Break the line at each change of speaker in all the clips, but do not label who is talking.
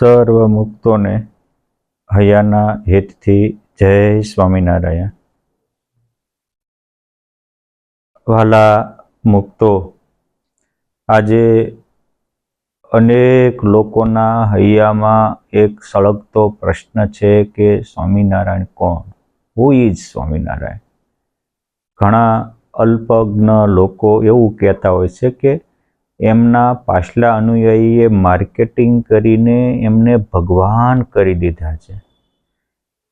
સર્વ મુક્તોને હૈયાના હેતથી જય સ્વામિનારાયણ. વાલા મુક્તો, આજે અનેક લોકોના હૈયામાં એક સળગતો પ્રશ્ન છે કે સ્વામિનારાયણ કોણ? Who is Swaminarayan? ઘણા અલ્પજ્ઞ લોકો એવું કહેતા હોય છે કે એમના પાછલા અનુયાયીએ માર્કેટિંગ કરીને એમને ભગવાન કરી દીધા છે.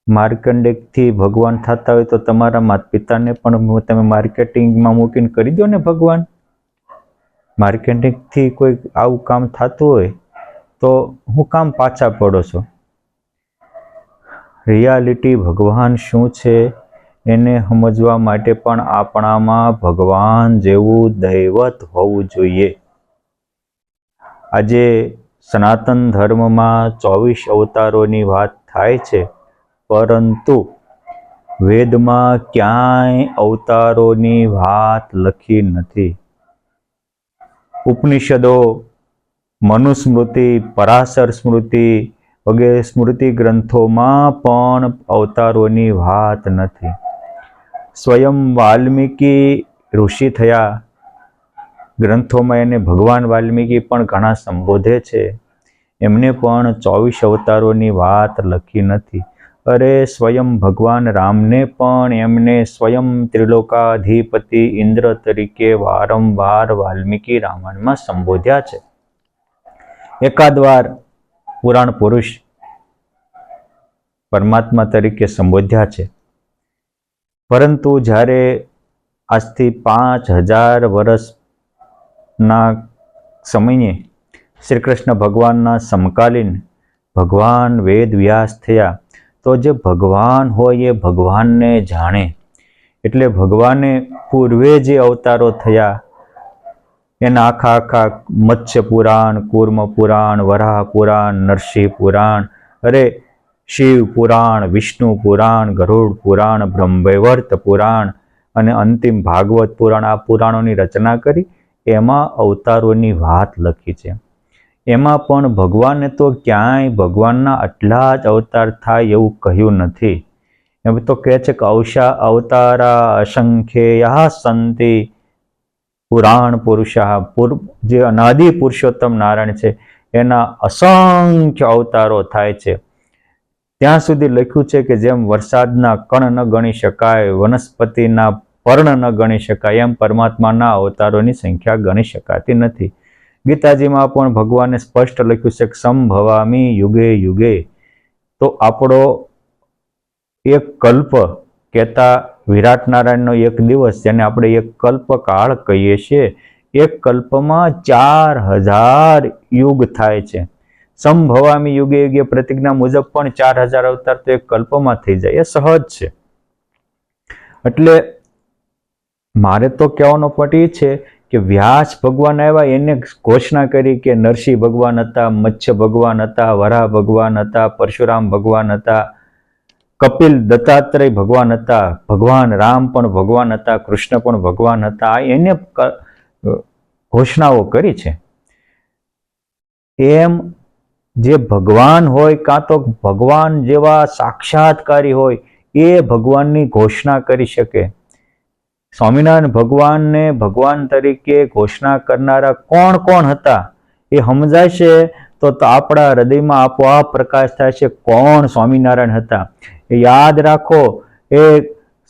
માર્કંડેયથી ભગવાન થતા હોય તો તમારા માતા પિતાને પણ તમે માર્કેટિંગમાં મૂકીને કરી દો ને ભગવાન. માર્કેટિંગથી કોઈ આવું કામ થતું હોય તો હું કામ પાછા પડો છો? રિયાલિટી ભગવાન શું છે એને સમજવા માટે પણ આપણામાં ભગવાન જેવું દૈવત હોવું જોઈએ. આજે સનાતન ધર્મમાં 24 અવતારોની વાત થાય છે, પરંતુ વેદમાં ક્યાંય અવતારોની વાત લખી નથી. ઉપનિષદો, મનુસ્મૃતિ, પરાશર સ્મૃતિ વગેરે સ્મૃતિ ગ્રંથોમાં પણ અવતારોની વાત નથી. સ્વયં વાલ્મીકી ઋષિ થયા, ગ્રંથોમાં એને ભગવાન વાલ્મીકી પણ ઘણા સંબોધે છે, એમને પણ 24 અવતારોની વાત લખી નથી. અરે સ્વયં ભગવાન રામને પણ એમને સ્વયં ત્રિલોકાધિપતિ ઇન્દ્ર તરીકે વારંવાર વાલ્મીકી રામાયણમાં સંબોધ્યા છે. એકાદ વાર પુરાણ પુરુષ પરમાત્મા તરીકે સંબોધ્યા છે, પરંતુ જ્યારે આજથી 5000 વર્ષના સમયે શ્રી કૃષ્ણ ભગવાનના સમકાલીન ભગવાન વેદ વ્યાસ થયા, તો જે ભગવાન હોય એ ભગવાનને જાણે. એટલે ભગવાને પૂર્વે જે અવતારો થયા એના આખા મત્સ્ય પુરાણ, કૂર્મ પુરાણ, વરાહ પુરાણ, નરસિંહ પુરાણ, અરે શિવ પુરાણ, વિષ્ણુ પુરાણ, ગરુડ પુરાણ, બ્રહ્મવૈવર્ત પુરાણ અને અંતિમ ભાગવત પુરાણ, આ પુરાણોની રચના કરી એમાં અવતારોની વાત લખી છે. એમાં પણ ભગવાને તો ક્યાંય ભગવાનના આટલા જ અવતાર થાય એવું કહ્યું નથી. એમ તો કહે છે કે અવતારા અસંખ્યેયા સંતિ પુરાણ પુરુષા, જે અનાદિ પુરુષોત્તમ નારાયણ છે એના અસંખ્ય અવતારો થાય છે. ત્યાં સુધી લખ્યું છે કે જેમ વરસાદના કણ ન ગણી શકાય, વનસ્પતિના પર્ણ ન ગણી શકાય, એમ પરમાત્માના અવતારોની સંખ્યા ગણી શકાતી નથી. ગીતાજીમાં પણ ભગવાને સ્પષ્ટ લખ્યું છે કે સંભવામી યુગે યુગે. તો આપણો એક કલ્પ કહેતા વિરાટ નારાયણનો એક દિવસ, જેને આપણે એક કલ્પકાળ કહીએ છીએ, એક કલ્પમાં 4000 યુગ થાય છે. સંભવામી યુગે યુગે પ્રતિજ્ઞા મુજબ પણ 4000 અવતાર તો એક કલ્પમાં થઈ જાય, એ સહજ છે. એટલે મારે તો કહેવાનો પટ એ છે કે વ્યાસ ભગવાન આવ્યા એને ઘોષણા કરી કે નરસિંહ ભગવાન હતા, મત્સ્ય ભગવાન હતા, વરાહ ભગવાન હતા, પરશુરામ ભગવાન હતા, કપિલ દત્તાત્રેય ભગવાન હતા, ભગવાન રામ પણ ભગવાન હતા, કૃષ્ણ પણ ભગવાન હતા. એને ઘોષણાઓ કરી છે. એમ જે ભગવાન હોય કાં તો ભગવાન જેવા સાક્ષાત્કારી હોય એ ભગવાનની ઘોષણા કરી શકે. સ્વામિનારાયણ ભગવાનને ભગવાન તરીકે ઘોષણા કરનારા કોણ કોણ હતા એ સમજાશે તો આપણા હૃદયમાં આપોઆપ પ્રકાશ થાય છે કોણ સ્વામિનારાયણ હતા. એ યાદ રાખો, એ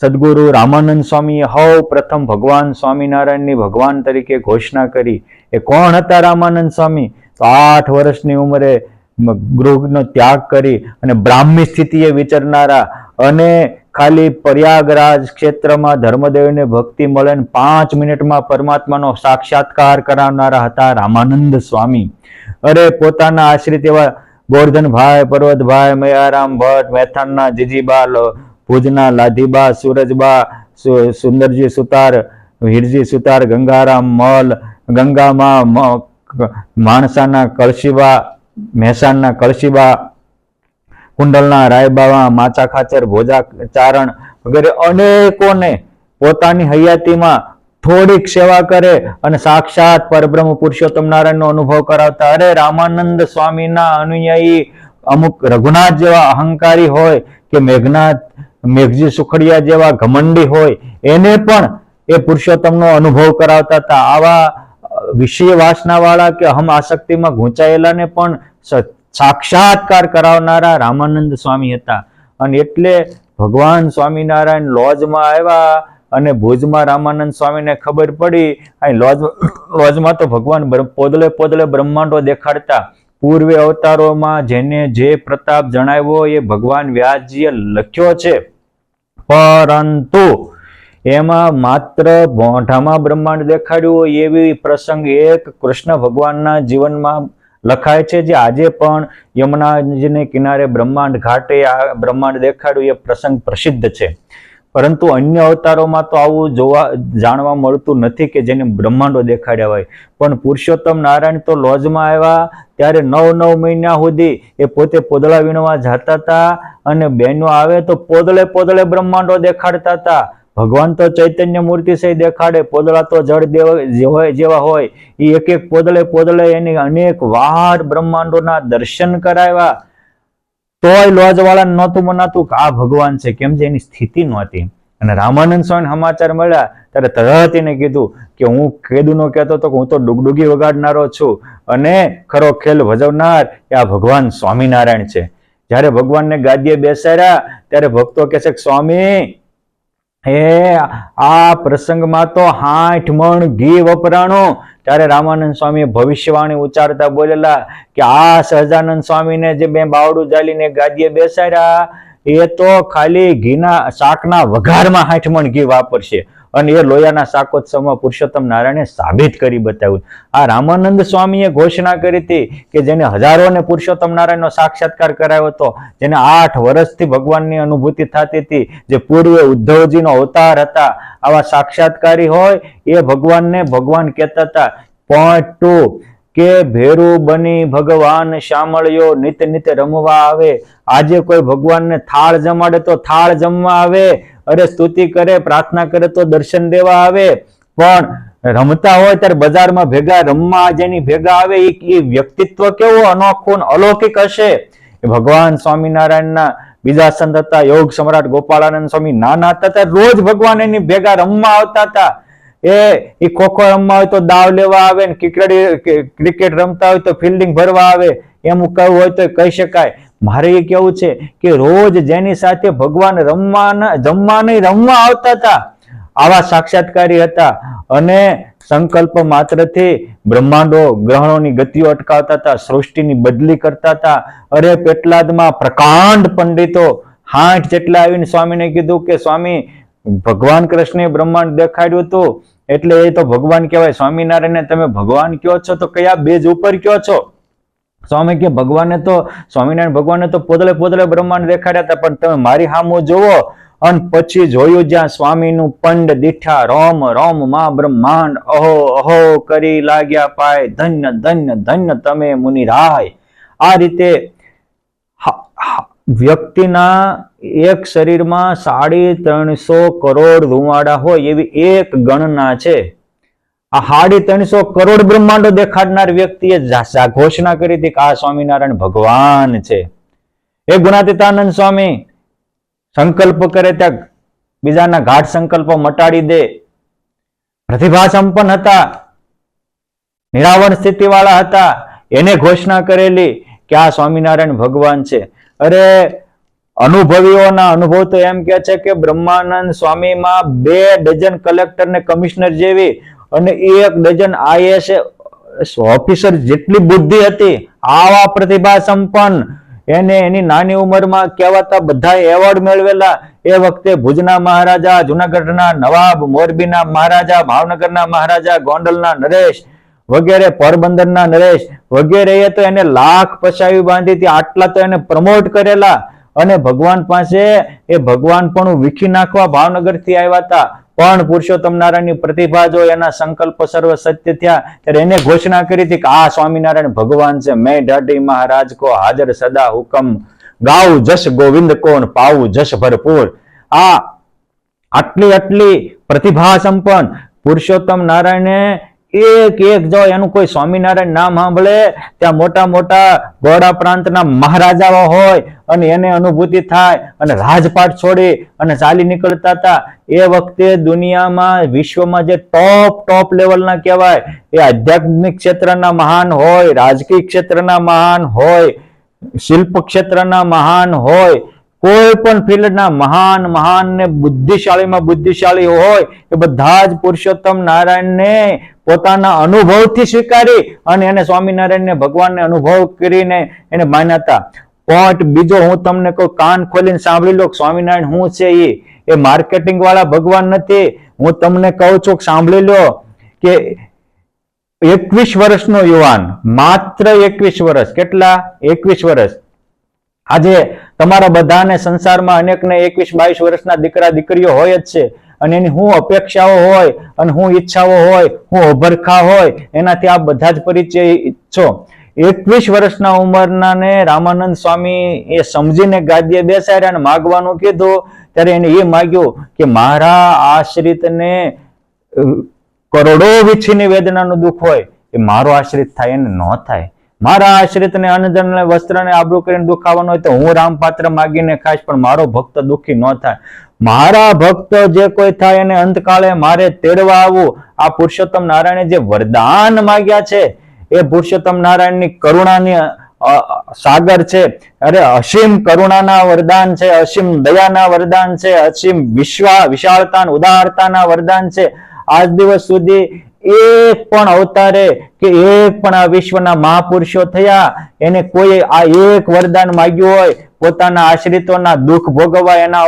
સદગુરુ રામાનંદ સ્વામીએ સૌ પ્રથમ ભગવાન સ્વામિનારાયણની ભગવાન તરીકે ઘોષણા કરી. એ કોણ હતા રામાનંદ સ્વામી? તો 8 વર્ષની ઉંમરે ગૃહનો ત્યાગ કરી અને બ્રાહ્મી સ્થિતિએ વિચરનારા અને ખાલી પ્રયાગરાજ ક્ષેત્રમાં ધર્મદેવને ભક્તિ મળે 5 મિનિટમાં પરમાત્માનો સાક્ષાત્કાર કરાવનારા હતા રામાનંદ સ્વામી. અરે પોતાના આશ્રિત એવા ગોરધનભાઈ, પર્વતભાઈ, મયારામ ભટ્ટ, મહેથાણના જીજીબા, ભુજના લાધીબા, સુરજબા, સુંદરજી સુતાર, વીરજી સુતાર, ગંગારામ મલ, ગંગામાં, માણસાના કળશીબા, મહેસાણના કળશીબા, કુંડલના રાયબાવા, માચા ખાચર, ભોજા ચારણ વગેરે અનેકોને પોતાની હયાતીમાં થોડીક સેવા કરે અને સાક્ષાત પરબ્રહ્મ પુરુષોત્તમ નારાયણનો અનુભવ કરાવતા. અરે રામાનંદ સ્વામીના અનુયાયી અમુક રઘુનાથ જેવા અહંકારી હોય કે મેઘજી સુખડિયા જેવા ઘમંડી હોય, એને પણ એ પુરુષોત્તમનો અનુભવ કરાવતા હતા. આવા વિષય વાસના વાળા કે હમ આસક્તિમાં ગૂંચાયેલાને પણ સાક્ષાત્કાર કરાવનારા રામાનંદ સ્વામી હતા. અને એટલે ભગવાન સ્વામિનારાયણ લોજમાં આવ્યા અને ભુજમાં રામાનંદ સ્વામીને ખબર પડી. અહીં લોજમાં તો ભગવાન પોદળે પોદળે બ્રહ્માંડો દેખાડતા. પૂર્વે અવતારોમાં જેને જે પ્રતાપ જણાવ્યો એ ભગવાન વ્યાસજીએ લખ્યો છે, પરંતુ એમાં માત્ર મોઢામાં બ્રહ્માંડ દેખાડ્યું એવી પ્રસંગ એક કૃષ્ણ ભગવાનના જીવનમાં લખાય છે, જે આજે પણ યમુનાજીને કિનારે બ્રહ્માંડ ઘાટે આ બ્રહ્માંડ દેખાડ્યું એ પ્રસંગ પ્રસિદ્ધ છે. પરંતુ અન્ય અવતારોમાં તો આવું જાણવા મળતું નથી કે જેને બ્રહ્માંડો દેખાડ્યા હોય. પણ પુરુષોત્તમ નારાયણ તો લોજમાં આવ્યા ત્યારે 9 મહિના સુધી એ પોતે પોદળા વીણવા જતા હતા અને બહેનો આવે તો પોદળે પોદળે બ્રહ્માંડો દેખાડતા હતા. ભગવાન તો ચૈતન્ય મૂર્તિ સહિત દેખાડે, પોદળા તો જળ જેવા હોય. એ એક એક પોદળે પોદળે એની અનેક વાર બ્રહ્માંડોના દર્શન કરાવ્યા. તોય લોજ વાળાને નહોતું મનાતું કે આ ભગવાન છે, કેમ છે એની સ્થિતિ નહોતી. અને રામાનંદ સ્વામી સમાચાર મળ્યા ત્યારે તરત એને કીધું કે હું કેદુનો કહેતો હતો કે હું તો ડુગડુગી વગાડનારો છું અને ખરો ખેલ ભજવનાર એ આ ભગવાન સ્વામિનારાયણ છે. જ્યારે ભગવાનને ગાદીએ બેસાડ્યા ત્યારે ભક્તો કહે છે કે સ્વામી આ પ્રસંગમાં તો 60 મણ ઘી વપરાણું. ત્યારે રામાનંદ સ્વામી ભવિષ્યવાણી ઉચ્ચારતા બોલેલા કે આ સહજાનંદ સ્વામીને જે બે બાવડું ચાલીને ગાદીએ બેસાડ્યા એ તો ખાલી ઘીના શાકના વઘારમાં 60 મણ ઘી વાપરશે. અને એ લોયાના શાકોત્સવમાં પુરુષોત્તમ નારાયણે સાબિત કરી બતાવ્યું. આ રામાનંદ સ્વામીએ ઘોષણા કરી હતી કે જેને હજારોને પુરુષોત્તમ નારાયણનો સાક્ષાત્કાર કરાયો હતો, જેને 8 વર્ષથી ભગવાનની અનુભૂતિ થતી હતી, જે પૂર્વે ઉદ્ધવજીનો અવતાર હતા. આવા સાક્ષાત્કારી હોય એ ભગવાનને ભગવાન કહેતા હતા. પોઈન્ટ 2 કે ભેરું બની ભગવાન શામળિયો નિત નિત રમવા આવે. આજે કોઈ ભગવાનને થાળ જમાડે તો થાળ જમવા આવે, અરે સ્તુતિ કરે પ્રાર્થના કરે તો દર્શન દેવા આવે. પણ રમતા હોય ત્યારે બજારમાં ભેગા રમવા જેની ભેગા આવે એ વ્યક્તિત્વ કેવું અનોખું અલૌકિક હશે. ભગવાન સ્વામિનારાયણના બીજા સંત હતા યોગ સમ્રાટ ગોપાળાનંદ સ્વામી. નાના હતા રોજ ભગવાન એની ભેગા રમવા આવતા હતા. એ ખોખો રમવા હોય તો દાવ લેવા આવે, ને ક્રિકેટ રમતા હોય તો ફિલ્ડિંગ ભરવા આવે. એમ કહ્યું હોય તો કહી શકાય. મારે એ કેવું છે કે રોજ જેની સાથે ભગવાન જમવા નહીં રમવા આવતા હતા આવા સાક્ષાત્કારી હતા. અને સંકલ્પ માત્રથી બ્રહ્માંડો ગ્રહણોની ગતિઓ અટકાવતા હતા, સૃષ્ટિની બદલી કરતા હતા. અરે પેટલાદમાં પ્રકાંડ પંડિતો 60 જેટલા આવીને સ્વામીને કીધું કે સ્વામી ભગવાન કૃષ્ણે બ્રહ્માંડ દેખાડ્યું હતું એટલે એ તો ભગવાન કહેવાય. સ્વામિનારાયણને તમે ભગવાન કયો છો તો કયા બેઝ ઉપર કયો છો? સ્વામી કે સ્વામિનારાયણ ભગવાને તો પોદળે પોદળે બ્રહ્માંડ દેખાડ્યા હતા, પણ તમે મારી સામું જોવો. અને પછી જોયું જ્યાં સ્વામીનું પંડ દીઠા રોમ રોમ માં બ્રહ્માંડ અહો અહો કરી લાગ્યા પાય, ધન્ય ધન્ય ધન્ય તમે મુનિરાય. આ રીતે વ્યક્તિના એક શરીરમાં 350 કરોડ ધુમાડા હોય એવી એક ગણના છે. આ 350 કરોડ બ્રહ્માંડો દેખાડનાર વ્યક્તિએ ઘોષણા કરી હતી કે આ સ્વામિનારાયણ ભગવાન છે. એ ગુણાતીતાનંદ સ્વામી સંકલ્પ કરે ત્યાં બીજાના ઘાટ સંકલ્પો મટાડી દે. પ્રતિભા સંપન્ન હતા, નિરાવરણ સ્થિતિ વાળા હતા. એને ઘોષણા કરેલી કે આ સ્વામિનારાયણ ભગવાન છે. અરે અનુભવીઓના અનુભવ તો એમ કે છે કે બ્રહ્માનંદ સ્વામીમાં 2 ડઝન કલેક્ટર ને કમિશનર જેવી અને 1 ડઝન IAS ઓફિસર જેટલી બુદ્ધિ હતી. આવા પ્રતિભા સંપન્ન એને એની નાની ઉંમરમાં કહેવાતા બધા એવોર્ડ મેળવેલા. એ વખતે ભુજના મહારાજા, જુનાગઢના નવાબ, મોરબીના મહારાજા, ભાવનગરના મહારાજા, ગોંડલના નરેશ વગેરે, પોરબંદરના નરેશ વગેરે તો એને લાખ પચાવી બાંધી હતી. આટલા તો એને પ્રમોટ કરેલા. અને ભગવાન પાસે એ ભગવાન પણ વીખી નાખવા ભાવનગર થી આવ્યા હતા. પણ પુરુષોત્તમ નારાયણની પ્રતિભા જો એના સંકલ્પ સર્વ સત્ય થયા ત્યારે એને ઘોષણા કરી હતી કે આ સ્વામિનારાયણ ભગવાન છે. મેં ઢાઢી મહારાજ કો હાજર સદા હુકમ, ગાઉ જશ ગોવિંદ કોણ પાઉ જશ ભરપૂર. આ આટલી પ્રતિભા સંપન્ન પુરુષોત્તમ નારાયણે એક એક જો એનું કોઈ સ્વામિનારાયણ નામ સાંભળે ત્યાં મોટા મોટા ગોળા પ્રાંતના મહારાજાઓ હોય અને એને અનુભૂતિ થાય અને રાજપાટ છોડી અને ચાલી નીકળતા હતા. એ વખતે દુનિયામાં વિશ્વમાં જે ટોપ લેવલના કહેવાય એ આધ્યાત્મિક ક્ષેત્રના મહાન હોય, રાજકીય ક્ષેત્રના મહાન હોય, શિલ્પ ક્ષેત્રના મહાન હોય, કોઈ પણ ફિલ્ડના મહાન ને બુદ્ધિશાળીમાં બુદ્ધિશાળી હોય એ બધા જ પુરુષોત્તમ નારાયણને પોતાના અનુભવથી સ્વીકારી અને એને સ્વામિનારાયણને ભગવાનને અનુભવ કરીને એને માન્યતા. પોઈન્ટ બીજો હું તમને કહું, કાન ખોલીને સાંભળી લો. સ્વામિનારાયણ શું છે એ માર્કેટિંગ વાળા ભગવાન નથી. હું તમને કહું છું કે સાંભળી લો કે 21 વર્ષનો યુવાન, માત્ર 21 વર્ષ. કેટલા? 21 વર્ષ. આજે તમારા બધાને સંસારમાં અનેકને 21-22 વર્ષના દીકરા દીકરીઓ હોય જ છે અને એની શું અપેક્ષાઓ હોય અને શું ઈચ્છાઓ હોય, શું અભરખા હોય, એનાથી આપ બધા જ પરિચય છો. 21 વર્ષના ઉંમરના ને રામાનંદ સ્વામી એ સમજીને ગાદીએ બેસાડ્યા અને માગવાનું કીધું ત્યારે એને એ માગ્યું કે મારા આશ્રિતને કરોડો વીછીની વેદનાનું દુઃખ હોય એ મારો આશ્રિત થાય, એને ન થાય. મારા આશ્રિતને અન્નજન વસ્ત્રને આબરૂ કરીને દુખાવાનો હોય તો હું રામપાત્ર માગીને ખાઈશ, પણ મારો ભક્ત દુઃખી ન થાય. મારા ભક્ત જે કોઈ થાય એને અંતકાળે મારે તેડવા આવવું. આ પુરુષોત્તમ નારાયણે જે વરદાન માગ્યા છે એ પુરુષોત્તમ નારાયણની કરુણાની સાગર છે. અરે અસીમ કરુણાના વરદાન છે, અસીમ દયાના વરદાન છે, અસીમ વિશાળતા ઉદારતાના વરદાન છે. આજ દિવસ સુધી એક પણ અવતારે કે એક પણ આ વિશ્વના મહાપુરુષો થયા એને કોઈ આ એક વરદાન માગ્યું હોય પોતાના આશ્રિતોના દુઃખ ભોગવવા, એના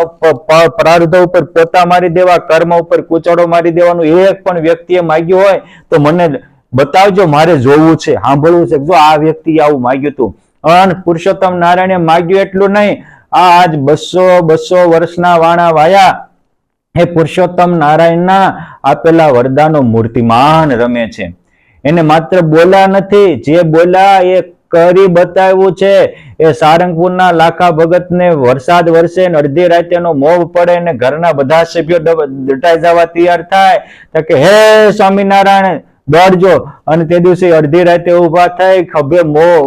પ્રારબ્ધ ઉપર પોતા મારી દેવા, કર્મ ઉપર કૂચડો મારી દેવાનું એક પણ વ્યક્તિએ માગ્યું હોય તો મને બતાવજો, મારે જોવું છે, સાંભળવું છે. જો આ વ્યક્તિ આવું માગ્યું હતું. અને પુરુષોત્તમ નારાયણે માગ્યું એટલું નહીં, આ આજ 200 વર્ષના વાણા વાયા એ પુરુષોત્તમ નારાયણના આપેલા વરદાનો મૂર્તિમાન રમે છે. એને માત્ર બોલ્યા નથી, જે બોલ્યા એ કરી બતાવ્યું છે. એ સારંગપુરના લાખા ભગતને વરસાદ વરસે ને અડધી રાતે નો મોહ પડે ને ઘરના બધા સભ્યો દટાઈ જવા તૈયાર થાય તો કે હે સ્વામિનારાયણ દોડજો, અને તે દિવસે અડધી રાતે ઉભા થઈ ખભે મોહ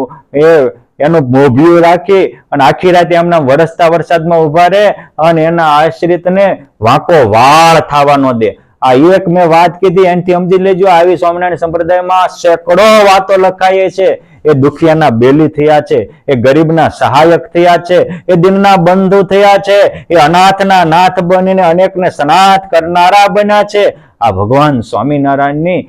એનું મોભિયું રાખી અને આખી રાતે એમના વરસતા વરસાદમાં ઉભા રહે અને એના આશ્રિતને વાંકો વાળ થવા ન દે. આ એક મેં વાત કીધી એનાથી સમજી લેજો. આવી સ્વામિનારાયણ સંપ્રદાયમાં સેંકડો વાતો લખાય છે. એ દુખિયાના બેલી થયા છે, એ ગરીબના સહાયક થયા છે, એ દિનના બંધુ થયા છે, એ અનાથના નાથ બનીને અનેકને સનાથ કરનારા બન્યા છે. આ ભગવાન સ્વામિનારાયણની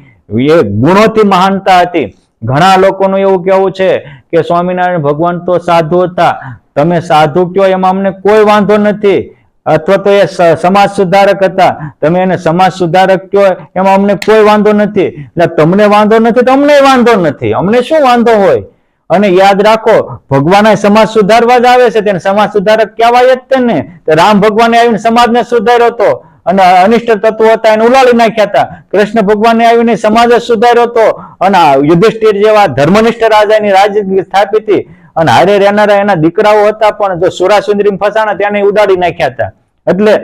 એ ગુણોથી મહાનતા હતી. ઘણા લોકોનું એવું કેવું છે કે સ્વામિનારાયણ ભગવાન તો સાધુ હતા. તમે સાધુ કયો એમાં અમને કોઈ વાંધો નથી, અથવા તો એ સમાજ સુધારક હતા, તમે એને સમાજ સુધારક કયો એમાં અમને કોઈ વાંધો નથી. એટલે તમને વાંધો નથી તો અમને વાંધો નથી, અમને શું વાંધો હોય? અને યાદ રાખો, ભગવાન સમાજ સુધારવા જ આવે છે, તેને સમાજ સુધારક કહેવાય જ તેને. રામ ભગવાને આવીને સમાજને સુધાર્યો હતો અને અનિષ્ટ તત્વો હતા એને ઉલાળી નાખ્યા હતા. કૃષ્ણ ભગવાને આવીને સમાજ જ સુધાર્યો હતો અને યુધિષ્ઠિર જેવા ધર્મનિષ્ઠ રાજાની રાજ્ય સ્થાપિત હતી અને હારે રહેનારા એના દીકરાઓ હતા, પણ જો સુરાસુંદરી ફસાણા તેને ઉડાડી નાખ્યા હતા. એટલે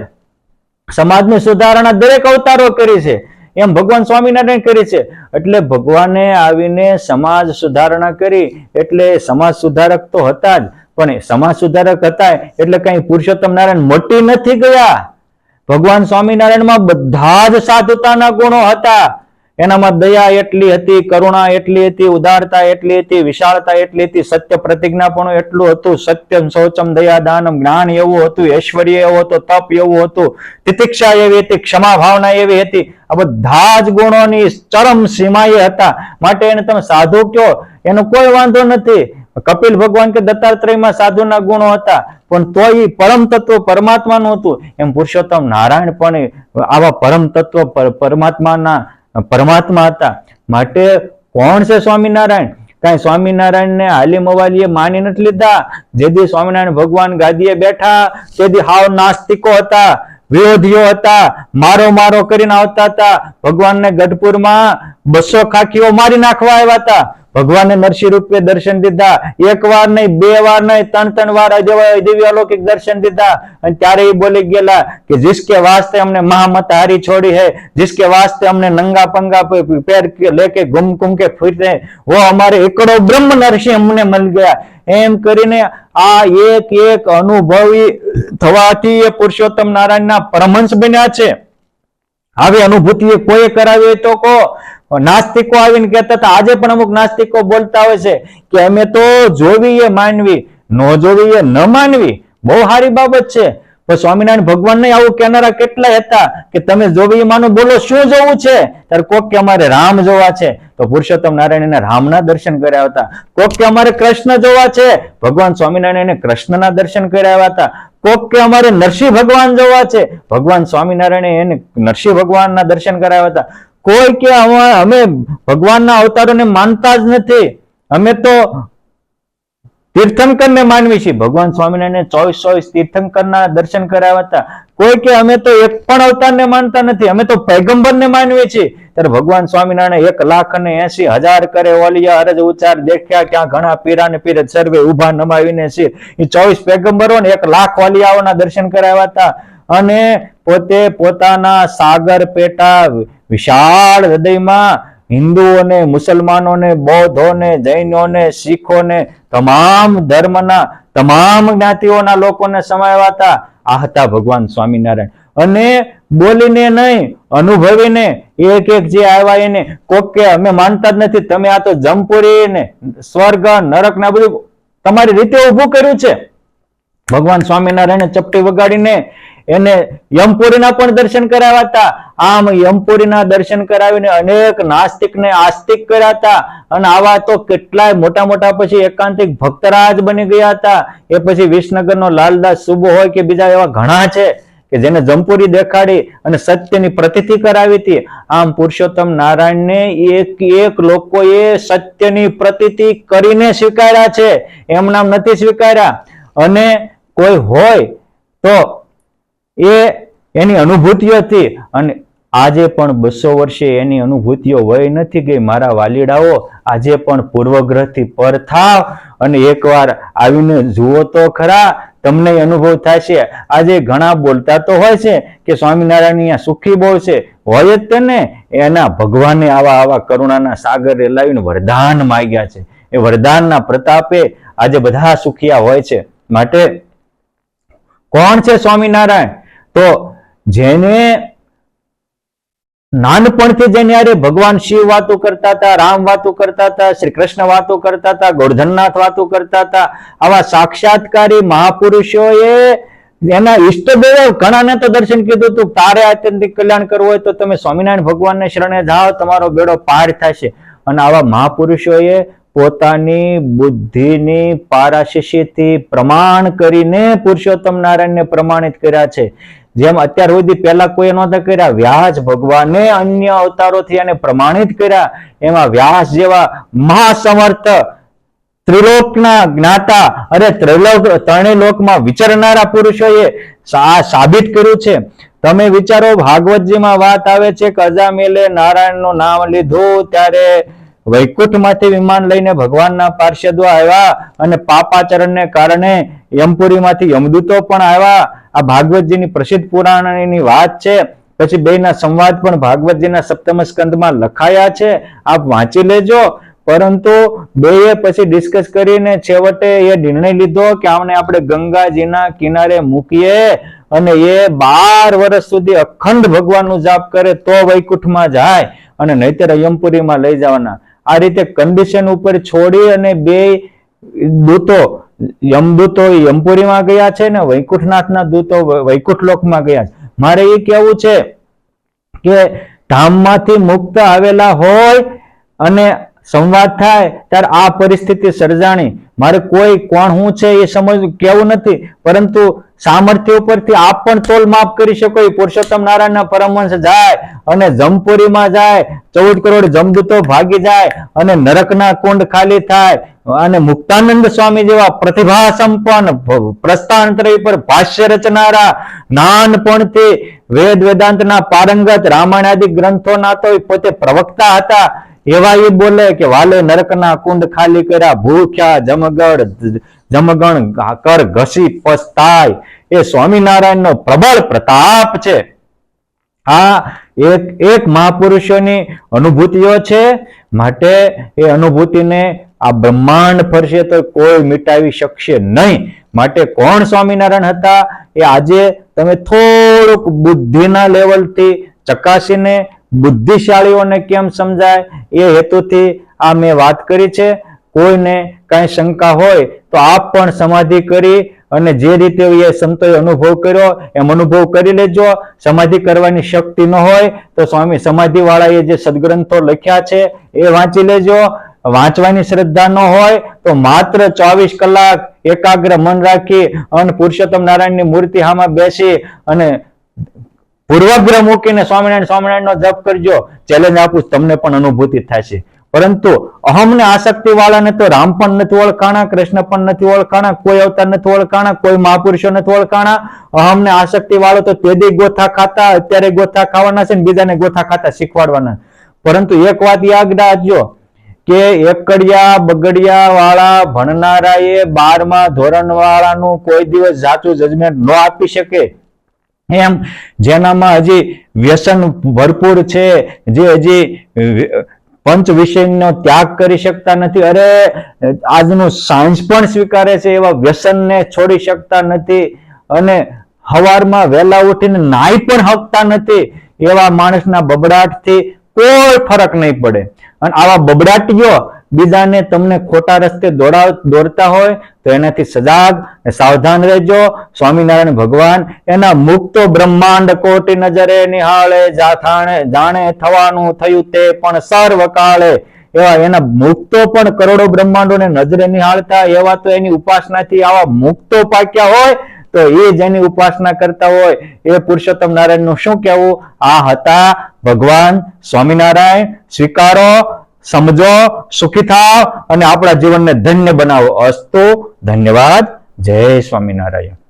સમાજની સુધારણા દરેક અવતારો કરી છે, એમ ભગવાન સ્વામિનારાયણ કરી છે. એટલે ભગવાને આવીને સમાજ સુધારણા કરી, એટલે સમાજ સુધારક તો હતા જ, પણ સમાજ સુધારક હતા એટલે કઈ પુરુષોત્તમ નારાયણ મટી નથી ગયા. ભગવાન સ્વામિનારાયણમાં બધા જ સાધુતાના ગુણો હતા. એનામાં દયા એટલી હતી, કરુણા એટલી હતી, ઉદારતા એટલી હતી, વિશાળતા એટલી હતી, સત્ય પ્રતિજ્ઞાપણું એટલું હતું, સત્યમ શૌચમ દયા દાનમ, જ્ઞાન એવું હતું, ઐશ્વર્ય એવું હતું, તપ એવું હતું, તિતિક્ષા એવી હતી, ક્ષમા ભાવના એવી હતી. આ બધા જ ગુણોની ચરમ સીમાએ હતા. માટે એને તમે સાધુ કહો એનો કોઈ વાંધો નથી. કપિલ ભગવાન કે દત્તાત્રેયમાં સાધુના ગુણો હતા, પણ તો એ પરમ તત્વ પરમાત્માનું હતું. એમ પુરુષોત્તમ નારાયણ પણ આવા પરમ તત્વ પરમાત્મા હતા. માટે કોણ છે સ્વામિનારાયણ? કઈ સ્વામિનારાયણને હાલી મવાલીએ માની નથી લીધા. જેથી સ્વામિનારાયણ ભગવાન ગાદીએ બેઠા તેથી હાવ નાસ્તિકો હતા, વિરોધીઓ હતા, મારો કરીને આવતા હતા. ભગવાનને ગઢપુરમાં 200 ખાખીઓ મારી નાખવા આવ્યા હતા. ભગવાને નરસિંહ રૂપે દર્શન દીધા. એક વાર નહીં, 2 વાર નહીં, 3 વાર દિવ્ય અલૌકિક દર્શન દીધા. અને ત્યારે એ બોલી ગયેલા કે जिसके वास्ते हमने महामत हारी छोड़ी है, जिसके वास्ते हमने नंगा पंगा पैर लेके घूम घूम के फिरते हैं, वो हमारे एकड़ो ब्रह्म नरसिंह हमने मिल गया. એમ કરીને આ એક અનુભવી થવાથી એ પુરુષોત્તમ નારાયણના પરમહંસ બન્યા છે. આવી અનુભૂતિ કોઈ કરાવી હોય તો કહો. નાસ્તિકો આવીને કહેતા હતા, આજે પણ અમુક નાસ્તિકો બોલતા હોય છે કે અમે તો જોવી એ માનવી, ન જોવી એ ન માનવી. બહુ સારી બાબત છે. પણ સ્વામિનારાયણ ભગવાન આવું કહેનારા કેટલા હતા કે તમે જોવી માનો, બોલો શું જોવું છે? ત્યારે કોક કે અમારે રામ જોવા છે, તો પુરુષોત્તમ નારાયણ રામના દર્શન કર્યા હતા. કોક કે અમારે કૃષ્ણ જોવા છે, ભગવાન સ્વામિનારાયણ કૃષ્ણના દર્શન કર્યા હતા. કોક કે અમારે નરસિંહ ભગવાન જોવા છે, ભગવાન સ્વામિનારાયણ એને નરસિંહ ભગવાનના દર્શન કરાવ્યા હતા. કોઈ કે અમે ભગવાનના અવતારોને માનતા જ નથી, અમે તો તીર્થંકરને માનવી છીએ. ભગવાન સ્વામિનારાયણ 24 તીર્થંકરના દર્શન કરાવ્યા હતા. કોઈ કે અમે તો એક પણ અવતારને માનતા નથી, અમે તો પૈગંબરને માનવીએ છીએ. ત્યારે ભગવાન સ્વામિનારાયણ 1,80,000 કરે ઓલિયા અરજ ઉચાર દેખ્યા ક્યાં ઘણા પીરા ને પીર સર્વે ઉભા નમાવીને છે. એ 24 પૈગંબરો ને 1,00,000 ઓલિયાઓના દર્શન કરાવ્યા હતા. અને પોતે પોતાના સાગર પેટા વિશાળ હૃદયમાં હિન્દુઓને, મુસલમાનોને, બૌદ્ધોને, જૈનોને, શીખોને, તમામ ધર્મના, તમામ જ્ઞાતિઓના લોકોને સમાવ્યા હતા. આ હતા ભગવાન સ્વામિનારાયણ. અને બોલીને નહીં, અનુભવીને એક જે આવ્યા એને કોક કે અમે માનતા જ નથી, તમે આ તો જમપુરી ને સ્વર્ગ નરક ના બધું તમારી રીતે ઉભું કર્યું છે. ભગવાન સ્વામિનારાયણે ચપટી વગાડીને એને યમપુરીના પણ દર્શન કરાવ્યા હતા. આમ યમપુરીના દર્શન કરાવીને અનેક નાસ્તિકને આસ્તિક કર્યા હતા. અને આવા તો કેટલાય મોટા મોટા પછી એકાંતિક ભક્તરાજ બની ગયા હતા. એ પછી વિસનગરનો લાલદાસ સુબો હોય કે બીજા એવા ઘણા છે કે જેને જમપુરી દેખાડી અને સત્યની પ્રતીતિ કરાવી હતી. આમ પુરુષોત્તમ નારાયણને એક લોકોએ સત્યની પ્રતીતિ કરીને સ્વીકાર્યા છે, એમ નામ નથી સ્વીકાર્યા. અને કોઈ હોય તો એની અનુભૂતિઓ હતી. અને આજે પણ 200 વર્ષે એની અનુભૂતિઓ વય નથી ગઈ. મારા વાલીડાઓ, આજે પણ પૂર્વગ્રહથી પર થાવ અને એકવાર આવીને જુઓ તો ખરા, તમને અનુભવ થશે. આજે ઘણા બોલતા તો હોય છે કે સ્વામિનારાયણ અહીંયા સુખી બહુ છે, હોય જ તેને. એના ભગવાને આવા કરુણાના સાગરે લાવીને વરદાન માંગ્યા છે. એ વરદાનના પ્રતાપે આજે બધા સુખિયા હોય છે. માટે કોણ છે સ્વામિનારાયણ? તો જેને નાનપણથી જેને યારે ભગવાન શિવ વાતો કરતા હતા, રામ વાતો કરતા હતા, શ્રી કૃષ્ણ વાતો કરતા હતા, ગોરધનનાથ વાતો કરતા હતા, આવા સાક્ષાત્કારી મહાપુરુષોએ એના ઈષ્ટદેવ ઘણાને તો દર્શન કીધું હતું, તારે આત્યંતિક કલ્યાણ કરવું હોય તો તમે સ્વામિનારાયણ ભગવાનને શરણે જાઓ, તમારો બેડો પાર થશે. અને આવા મહાપુરુષોએ પોતાની બુદ્ધિની પારાશીશીથી પ્રમાણ કરીને પુરુષોત્તમ નારાયણને પ્રમાણિત કર્યા છે. જેમ અત્યાર સુધી પહેલા કોઈ નહોતા કર્યા, વ્યાસ ભગવાને અન્ય અવતારોથી એને પ્રમાણિત કર્યા. એમાં વ્યાસ જેવા મહાસમર્થ, ત્રિલોકના જ્ઞાતા, અરે ત્રણેય લોકમાં વિચરનારા પુરુષોએ આ સાબિત કર્યું છે. તમે વિચારો, ભાગવતજીમાં વાત આવે છે કે અજામિલે નારાયણનું નામ લીધું ત્યારે વૈકુંઠમાંથી વિમાન લઈને ભગવાનના પાર્ષદો આવ્યા અને પાપાચરણને કારણે યમપુરીમાંથી યમદૂતો પણ આવ્યા. આ ભાગવતજીની પ્રસિદ્ધ પુરાણની વાત છે. પછી બેના સંવાદ પણ ભાગવતજીના સપ્તમ સ્કંદમાં લખાયા છે, આપ વાંચી લેજો. પરંતુ બેએ પછી ડિસ્કસ કરીને છેવટે એ નિર્ણય લીધો કે આમને આપણે ગંગાજીના કિનારે મૂકીએ અને એ 12 વર્ષ સુધી અખંડ ભગવાનનું જાપ કરે તો વૈકુંઠમાં જાય અને નહીતર યમપુરીમાં લઈ જવાના. આ રીતે કન્ડિશન ઉપર છોડી અને બે દૂતો, યમદૂતો યમપુરીમાં ગયા છે ને વૈકુંઠનાથના દૂતો વૈકુંઠ લોકમાં ગયા છે. મારે એ કેવું છે કે ધામમાંથી મુક્ત આવેલા હોય અને સંવાદ થાય ત્યારે આ પરિસ્થિતિ સર્જાણી. મારે કોઈ કોણ હું છે એ સમજ કેવું નથી, પરંતુ સામર્થ્ય ઉપરથી આપ પણ તોલ માપ કરી શકો. પુરુષોત્તમ નારાયણના પરમહંસ જાય અને જમપુરીમાં જાય, 14 કરોડ જમદૂતો ભાગી જાય અને નરકના કુંડ ખાલી થાય. અને મુક્તાનંદ સ્વામી જેવા પ્રતિભા સંપન્ન પ્રસ્થાનત્રય પર ભાષ્ય રચનારા, નાનપણથી વેદ વેદાંતના પારંગત, રામાયણ આદિ ગ્રંથોના તો પોતે પ્રવક્તા હતા, એવા એ બોલે કે વાલે નરકના કુંડ ખાલી કર્યા, ભૂખ્યા જમગણ કર ઘસી પસ્તાય. એ સ્વામિનારાયણનો પ્રબળ પ્રતાપ છે. આ એક મહાપુરુષોની અનુભૂતિઓ છે. માટે એ અનુભૂતિને આ બ્રહ્માંડ ફરશે તો કોઈ મિટાવી શકશે નહીં. માટે કોણ સ્વામિનારાયણ હતા એ આજે તમે થોડુંક બુદ્ધિના લેવલથી ચકાસીને બુદ્ધિશાળીઓને કેમ સમજાય એ હેતુથી આ મેં વાત કરી છે. કોઈને કઈ શંકા હોય તો આપ પણ સમાધિ કરી અને જે રીતે એ સંતોએ અનુભવ કર્યો એમ અનુભવ કરી લેજો. સમાધિ કરવાની શક્તિ ન હોય તો સ્વામી સમાધિ વાળાએ જે સદગ્રંથો લખ્યા છે એ વાંચી લેજો. વાંચવાની શ્રદ્ધા ન હોય તો માત્ર 24 કલાક એકાગ્ર મન રાખી અને પુરુષોત્તમ નારાયણની મૂર્તિ સામે બેસી અને પૂર્વગ્રહ મૂકીને સ્વામિનારાયણ નો જપ કરજો. ચેલેન્જ આપું, તમને પણ અનુભૂતિ થશે. પરંતુ અહમને આસક્તિ વાળાને તો રામ પણ નથી ઓળખાણા, કૃષ્ણ પણ નથી ઓળખાણા, કોઈ અવતાર નથી ઓળખાણા, કોઈ મહાપુરુષો નથી ઓળખાણા. અહમને આસક્તિ વાળો તો તેદી ગોથા ખાતા, અત્યારે ગોથા ખાવાના છે ને બીજાને ગોથા ખાતા શીખવાડવાના. પરંતુ એક વાત યાદ રાખજો કે એકડિયા બગડિયા વાળા ભણનારાએ 12મા ધોરણ વાળાનું કોઈ દિવસ સાચું જજમેન્ટ ન આપી શકે. એમ જેનામાં હજી વ્યસન ભરપૂર છે, જે હજી પંચ વિષયનો ત્યાગ કરી શકતા નથી, અરે આજનું સાયન્સ પણ સ્વીકારે છે એવા વ્યસનને છોડી શકતા નથી, અને હવારમાં વહેલા ઉઠીને નાઈ પણ હકતા નથી, એવા માણસના બબડાટથી કોઈ ફરક નહીં પડે. અને આવા બબડાટીઓ બીજાને તમને ખોટા રસ્તે દોરતા હોય તો એનાથી સજાગ સાવધાન રહેજો. સ્વામિનારાયણ ભગવાન એના મુક્તો બ્રહ્માંડ કોટી નજરે નિહાળે, જાણે થવાનું થયું તે પણ સર્વકાળે. એવા એના મુક્તો પણ કરોડો બ્રહ્માંડોને નજરે નિહાળતા, એવા તો એની ઉપાસનાથી આવા મુક્તો પાક્યા હોય તો એ જેની ઉપાસના કરતા હોય એ પુરુષોત્તમ નારાયણ નું શું કહેવું. આ હતા ભગવાન સ્વામિનારાયણ. સ્વીકારો, સમજો, સુખી થાવ અને આપણા જીવનને ધન્ય બનાવો. અસ્તુ. ધન્યવાદ. જય સ્વામિનારાયણ.